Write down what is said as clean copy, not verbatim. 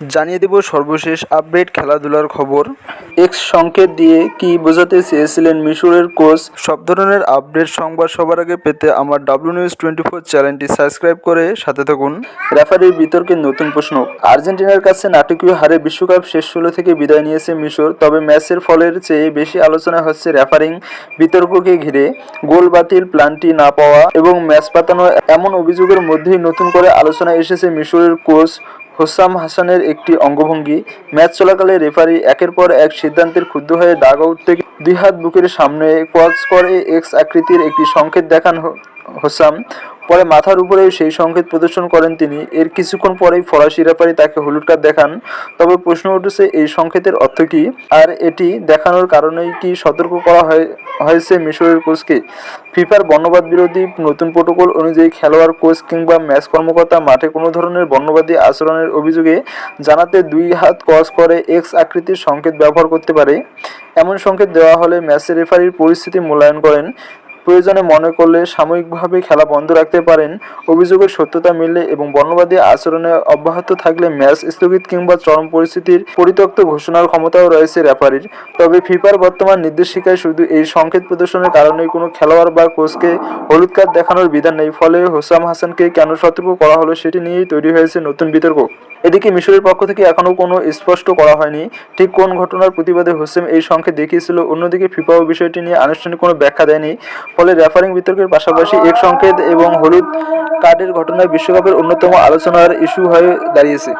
জানিয়ে দেব সর্বশেষ আপডেট খেলাধুলার খবর। এক্স সংকেত দিয়ে কি বোঝাতে চেয়েছিলেন মিশরের কোচ? সব ধরনের আপডেট সংবাদ সবার আগে পেতে আমার WNews24 চ্যানেলটি সাবস্ক্রাইব করে সাথে থাকুন। রেফারির বিতর্কে নতুন প্রশ্ন। আর্জেন্টিনার কাছে নাটকীয় হারে বিশ্বকাপ শেষ 16 থেকে বিদায় নিয়েছে মিশর। তবে ম্যাচের ফলের চেয়ে বেশি আলোচনা হচ্ছে রেফারিং বিতর্ককে ঘিরে। গোল বাতিল, প্লান্টি না পাওয়া এবং ম্যাচ পাতানো এমন অভিযোগের মধ্যেই নতুন করে আলোচনায় এসেছে মিশরের কোচ হোসাম হাসানের একটি অঙ্গভঙ্গি। ম্যাচ চলাকালে রেফারি একের পর এক সিদ্ধান্তের ক্ষুব্ধ হয়ে ডাগ আউট থেকে 2 হাত বুকের সামনে ক্রস করে এক্স আকৃতির একটি সংকেত দেখান হোসাম। পরে মাথার উপরে সেই সংকেত প্রদর্শন করেন তিনি। এর কিছুক্ষণ পরেই ফরাসি রেফারি তাকে হলুদ কার্ড দেখান। তবে প্রশ্ন উঠেছে, এই সংকেতের অর্থ কী, আর এটি দেখানোর কারণেই কি সতর্ক করা হয়েছে মিশরের কোচকে? ফিফার বর্ণবাদ বিরোধী নতুন প্রোটোকল অনুযায়ী খেলোয়াড়, কোচ কিংবা ম্যাচ কর্মকর্তা মাঠে কোনো ধরনের বর্ণবাদী আচরণের অভিযোগে জানাতে 2 হাত ক্রস করে এক্স আকৃতির সংকেত ব্যবহার করতে পারে। এমন সংকেত দেওয়া হলে ম্যাচে রেফারির পরিস্থিতি মূল্যায়ন করেন। প্রয়োজনে মনে করলে সাময়িকভাবে খেলা বন্ধ রাখতে পারেন। অভিযোগের সত্যতা মিললে এবং বর্ণবাদী আচরণে অব্যাহত থাকলে ম্যাচ স্থগিত কিংবা চরম পরিস্থিতির পরিত্যক্ত ঘোষণার ক্ষমতাও রয়েছে রেফারির। তবে ফিফার বর্তমান নির্দেশিকায় শুধু এই সংকেত প্রদর্শনের কারণেই কোনো খেলোয়াড় বা কোচকে হলুদ কার্ড দেখানোর বিধান নেই। ফলে হোসাম হাসানকে কেন সতর্ক করা হলো সেটি নিয়েই তৈরি হয়েছে নতুন বিতর্ক। এদিকে মিশরের পক্ষ থেকে এখনও কোনো স্পষ্ট করা হয়নি ঠিক কোন ঘটনার প্রতিবাদে হোসেম এই সংকেত দেখিয়েছিল। অন্যদিকে ফিফাও বিষয়টি নিয়ে আনুষ্ঠানিক কোনো ব্যাখ্যা দেয়নি। ফলে রেফারিং বিতর্কের পাশাপাশি এক সংকেত এবং হলুদ কার্ডের ঘটনায় বিশ্বকাপের অন্যতম আলোচনার ইস্যু হয়ে দাঁড়িয়েছে।